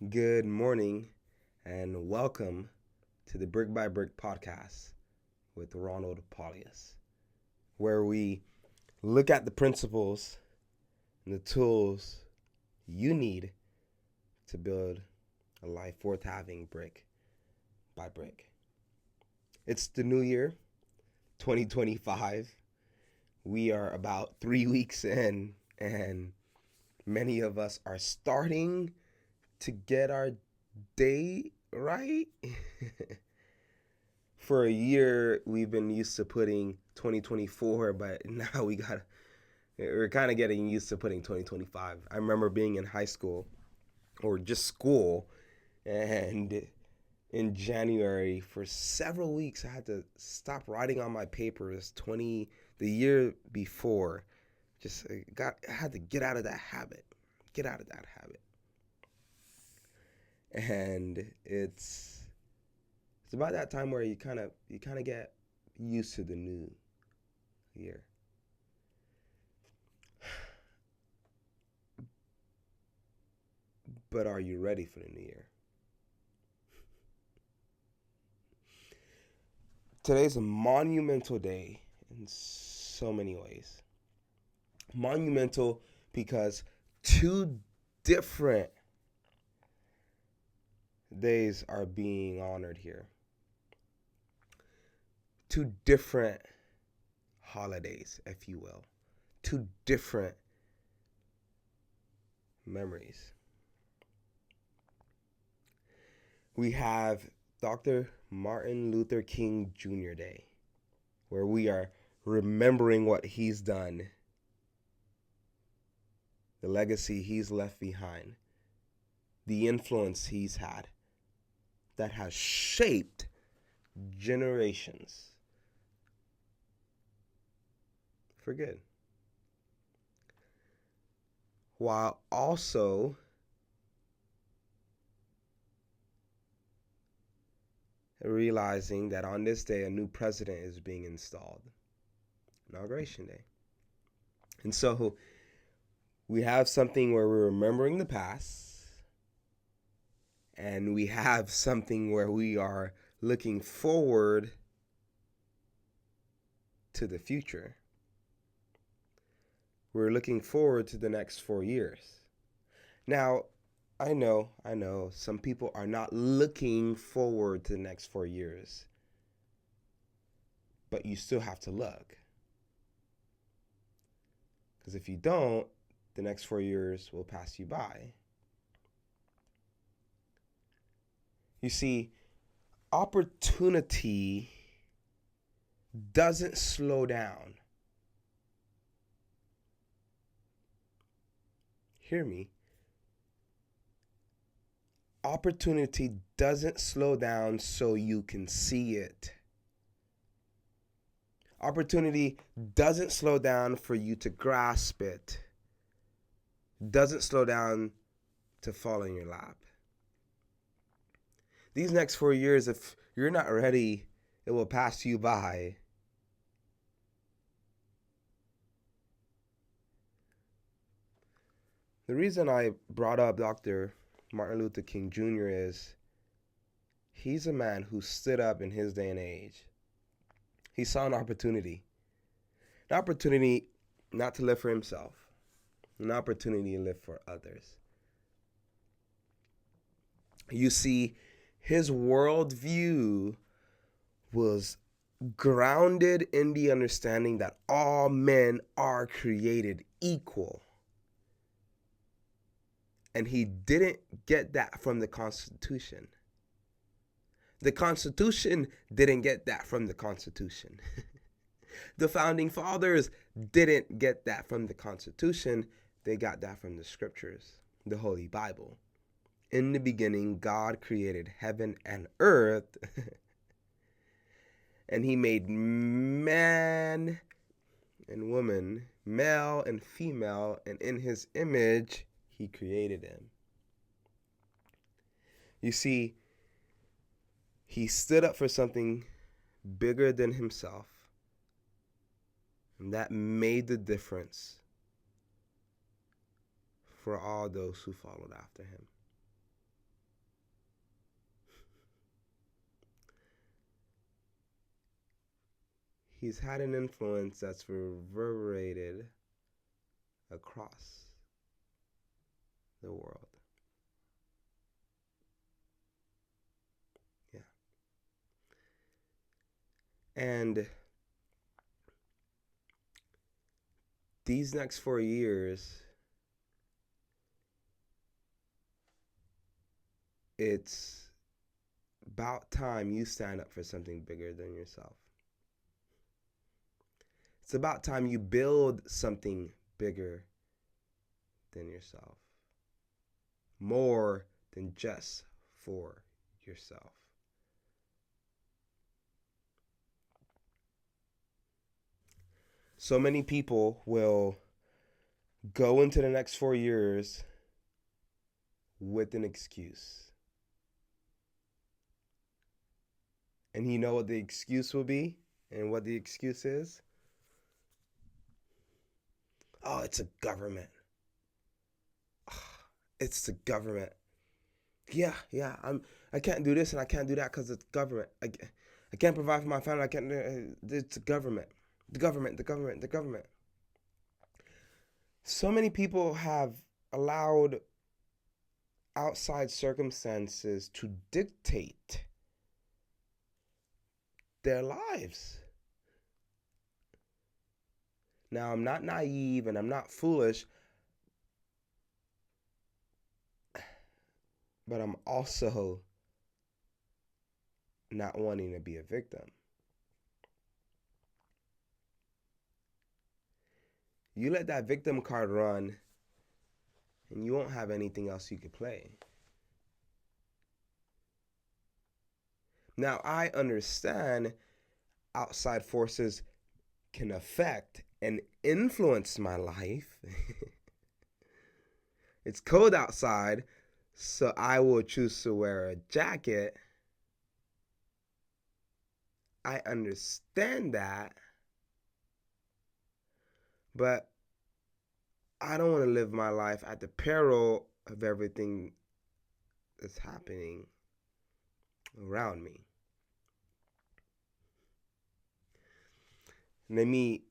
Good morning and welcome to the Brick by Brick podcast with Ronald Pauleus, where we look at the principles and the tools you need to build a life worth having brick by brick. It's the new year, 2025. We are about 3 weeks in, and many of us are starting to get our day right. For a year, we've been used to putting 2024, but now we're kind of getting used to putting 2025. I remember being in high school or just school, and in January for several weeks, I had to stop writing on my papers the year before. I had to get out of that habit. Get out of that habit. And it's about that time where you kind of get used to the new year. But are you ready for the new year? Today's a monumental day in so many ways. Monumental because two different days are being honored here. Two different holidays, if you will. Two different memories. We have Dr. Martin Luther King Jr. Day, where we are remembering what he's done, the legacy he's left behind, the influence he's had that has shaped generations for good. While also realizing that on this day a new president is being installed. Inauguration Day. And so we have something where we're remembering the past, and we have something where we are looking forward to the future. We're looking forward to the next 4 years. Now, I know, some people are not looking forward to the next 4 years, but you still have to look. Because if you don't, the next 4 years will pass you by. You see, opportunity doesn't slow down. Hear me. Opportunity doesn't slow down so you can see it. Opportunity doesn't slow down for you to grasp it. Doesn't slow down to fall in your lap. These next 4 years, if you're not ready, it will pass you by. The reason I brought up Dr. Martin Luther King Jr. is he's a man who stood up in his day and age. He saw an opportunity not to live for himself, an opportunity to live for others. You see, his worldview was grounded in the understanding that all men are created equal. And he didn't get that from the Constitution. The Constitution didn't get that from the Constitution. The Founding Fathers didn't get that from the Constitution. They got that from the Scriptures, the Holy Bible. In the beginning, God created heaven and earth, and he made man and woman, male and female, and in his image, he created him. You see, he stood up for something bigger than himself, and that made the difference for all those who followed after him. he's had an influence that's reverberated across the world. Yeah. And these next 4 years, it's about time you stand up for something bigger than yourself. It's about time you build something bigger than yourself. More than just for yourself. So many people will go into the next 4 years with an excuse. And you know what the excuse will be? And what the excuse is? Oh, it's a government. It's the government. Yeah. I can't do this and I can't do that because it's government. I can't provide for my family. I can't. It's the government. The government. So many people have allowed outside circumstances to dictate their lives. Now, I'm not naive and I'm not foolish, but I'm also not wanting to be a victim. You let that victim card run and you won't have anything else you could play. Now, I understand outside forces can affect and influence my life. It's cold outside, so I will choose to wear a jacket. I understand that, but I don't want to live my life at the peril of everything that's happening around me. Let me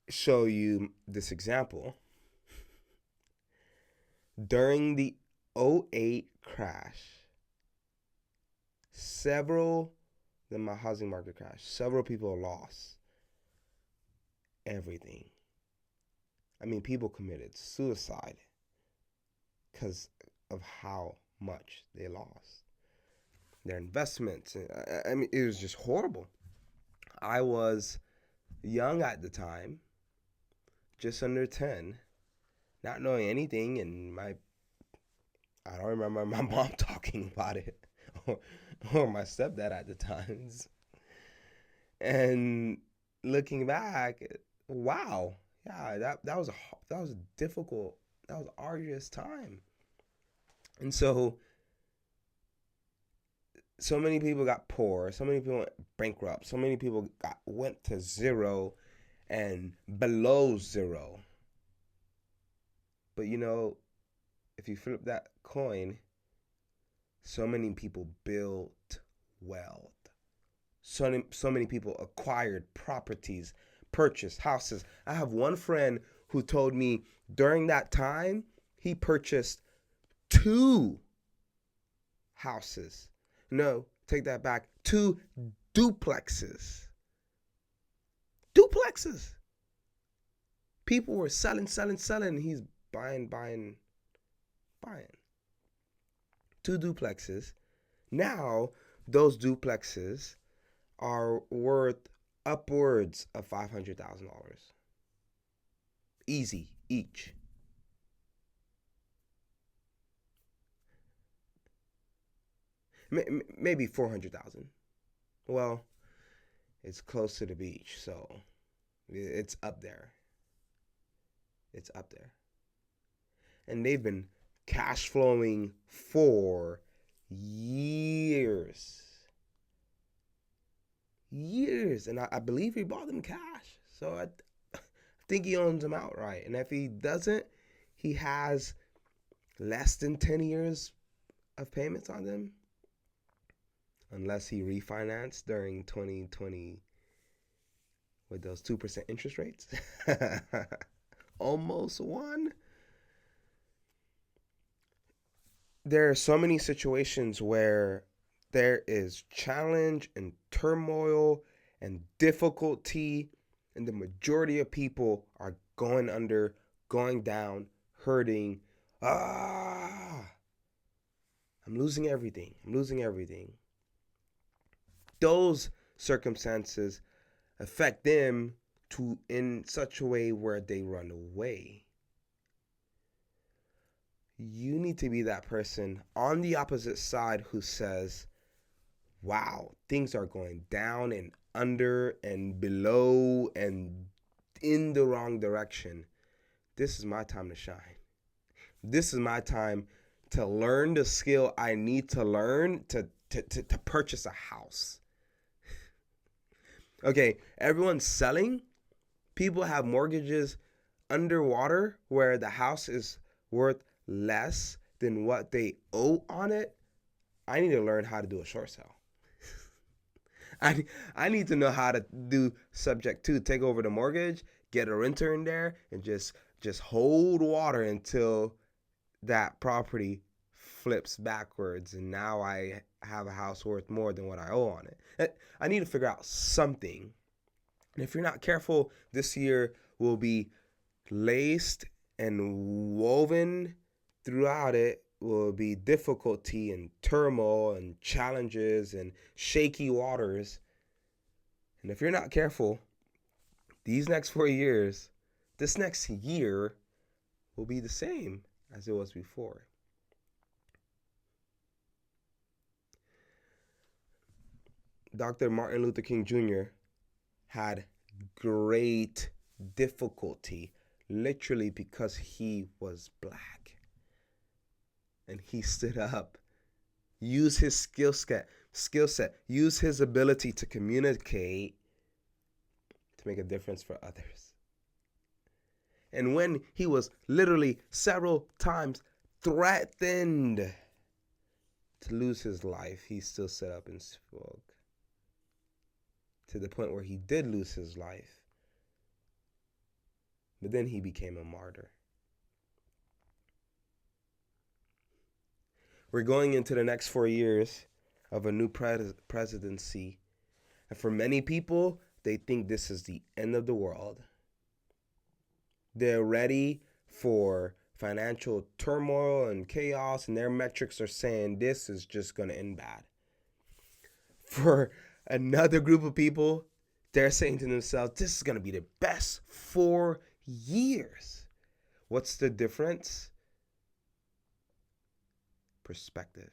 show you this example. During the 2008 crash, my housing market crash, several people lost everything. I mean, people committed suicide because of how much they lost. Their investments. I mean, it was just horrible. I was young at the time, just under 10, not knowing anything, and I don't remember my mom talking about it or my stepdad at the times. And looking back, wow, yeah, that was a difficult, that was an arduous time. And so many people got poor, so many people went bankrupt, so many people went to zero and below zero. But if you flip that coin, so many people built wealth. So many people acquired properties, purchased houses. I have one friend who told me during that time he purchased 2 houses. No, take that back. 2 duplexes. People were selling. He's buying. 2 duplexes. Now, those duplexes are worth upwards of $500,000. Easy, each. Maybe 400,000. Well, it's close to the beach, so it's up there. And they've been cash flowing for years. And I believe he bought them cash. So I think he owns them outright. And if he doesn't, he has less than 10 years of payments on them. Unless he refinanced during 2020 with those 2% interest rates. Almost one. There are so many situations where there is challenge and turmoil and difficulty, and the majority of people are going under, going down, hurting. Ah, I'm losing everything. I'm losing everything. Those circumstances affect them to in such a way where they run away. You need to be that person on the opposite side who says, wow, things are going down and under and below and in the wrong direction. This is my time to shine. This is my time to learn the skill I need to learn to purchase a house. Okay, everyone's selling. People have mortgages underwater where the house is worth less than what they owe on it. I need to learn how to do a short sale. I need to know how to do subject to, take over the mortgage, get a renter in there, and just hold water until that property flips backwards, and now I have a house worth more than what I owe on it. I need to figure out something. And if you're not careful, this year will be laced and woven throughout it will be difficulty and turmoil and challenges and shaky waters. And if you're not careful, these next 4 years, this next year will be the same as it was before. Dr. Martin Luther King Jr. had great difficulty literally because he was black. And he stood up, used his skill set, used his ability to communicate to make a difference for others. And when he was literally several times threatened to lose his life, he still stood up and spoke. To the point where he did lose his life. But then he became a martyr. We're going into the next 4 years of a new presidency. And for many people, they think this is the end of the world. They're ready for financial turmoil and chaos, and their metrics are saying this is just going to end bad. For another group of people, they're saying to themselves, this is going to be the best 4 years. What's the difference? Perspective.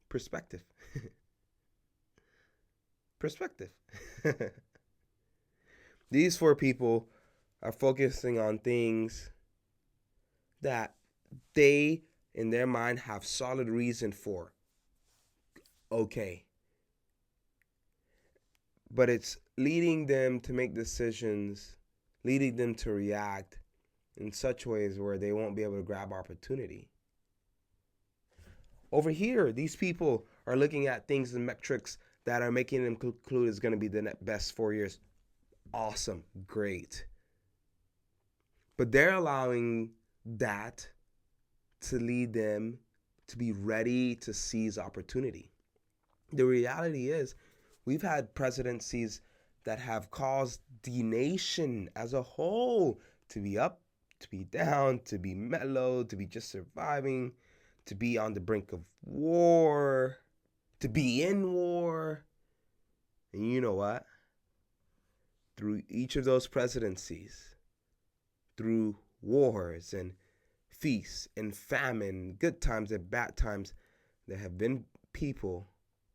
Perspective. Perspective. These 4 people are focusing on things that they, in their mind, have solid reason for. Okay. But it's leading them to make decisions, leading them to react in such ways where they won't be able to grab opportunity. Over here, these people are looking at things and metrics that are making them conclude it's going to be the best 4 years. Awesome. Great. But they're allowing that to lead them to be ready to seize opportunity. The reality is, we've had presidencies that have caused the nation as a whole to be up, to be down, to be mellow, to be just surviving, to be on the brink of war, to be in war. And you know what? Through each of those presidencies, through wars and feasts and famine, good times and bad times, there have been people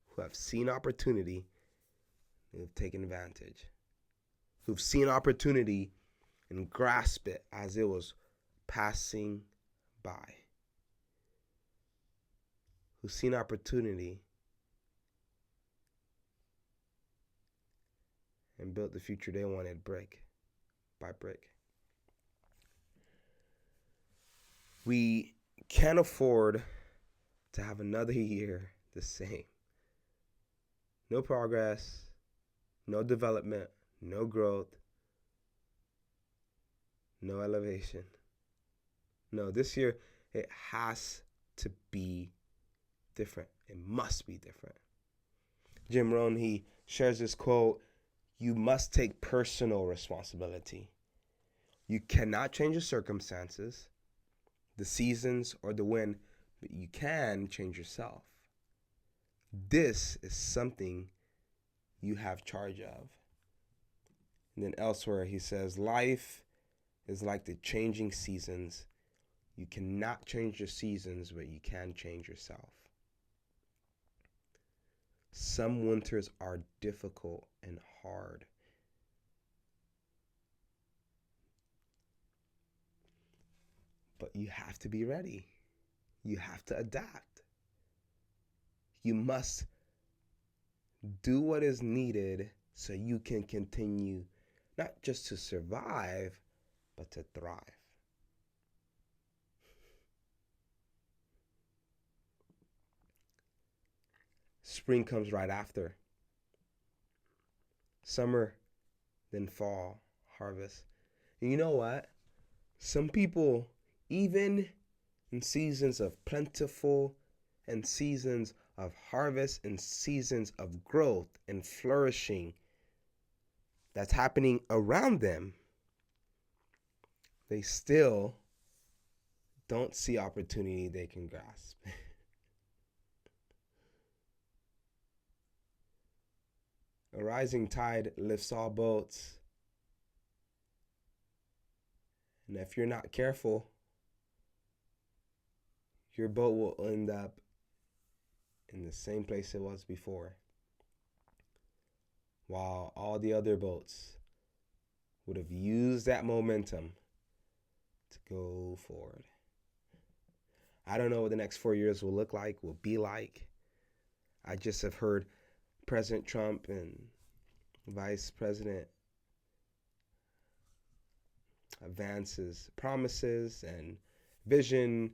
who have seen opportunity, who have taken advantage, who've seen opportunity and grasp it as it was passing by, who've seen opportunity and built the future they wanted brick by brick. We can't afford to have another year the same. No progress, no development, no growth, no elevation. No, this year it has to be different. It must be different. Jim Rohn, he shares this quote: you must take personal responsibility. You cannot change the circumstances, the seasons, or the wind, but you can change yourself. This is something you have charge of. And then elsewhere he says, life is like the changing seasons. You cannot change your seasons, but you can change yourself. Some winters are difficult and hard. But you have to be ready. You have to adapt. You must do what is needed so you can continue not just to survive, but to thrive. Spring comes right after. Summer, then fall, harvest. And you know what? Some people, even in seasons of plentiful and seasons of harvest and seasons of growth and flourishing that's happening around them, they still don't see opportunity they can grasp. A rising tide lifts all boats. And if you're not careful, your boat will end up in the same place it was before, while all the other boats would have used that momentum to go forward. I don't know what the next 4 years will look like, will be like. I just have heard President Trump and Vice President Vance's promises and vision.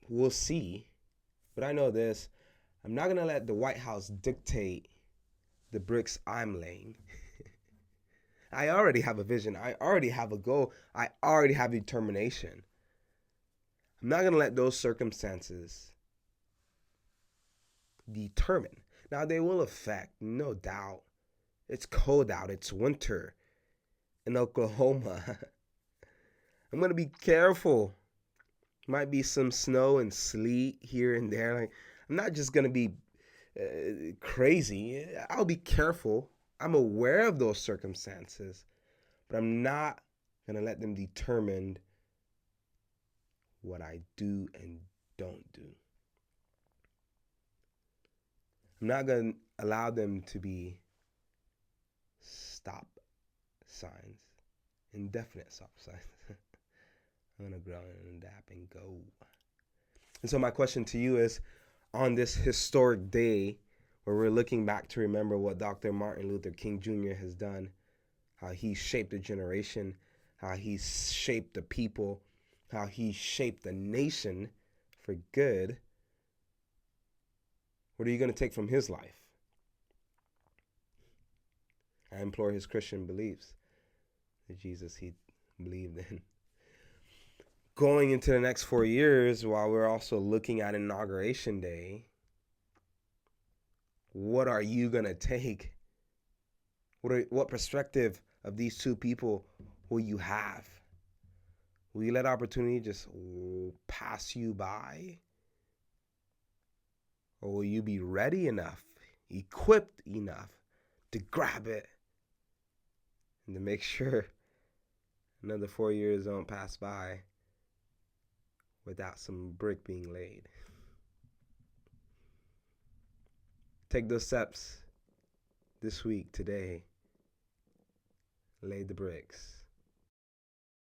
We'll see. But I know this: I'm not going to let the White House dictate the bricks I'm laying. I already have a vision. I already have a goal. I already have determination. I'm not going to let those circumstances determine. Now, they will affect, no doubt. It's cold out. It's winter in Oklahoma. I'm going to be careful. Might be some snow and sleet here and there. Like, I'm not just going to be crazy. I'll be careful. I'm aware of those circumstances, but I'm not going to let them determine what I do and don't do. I'm not going to allow them to be stop signs, indefinite stop signs. I'm going to grow and adapt and go. And so my question to you is, on this historic day where we're looking back to remember what Dr. Martin Luther King Jr. has done, how he shaped a generation, how he shaped the people, how he shaped the nation for good, what are you going to take from his life? I implore his Christian beliefs, the Jesus he believed in. Going into the next 4 years, while we're also looking at Inauguration Day, what are you going to take? What perspective of these two people will you have? Will you let opportunity just pass you by? Or will you be ready enough, equipped enough to grab it and to make sure another 4 years don't pass by without some brick being laid? Take those steps this week, today. Lay the bricks.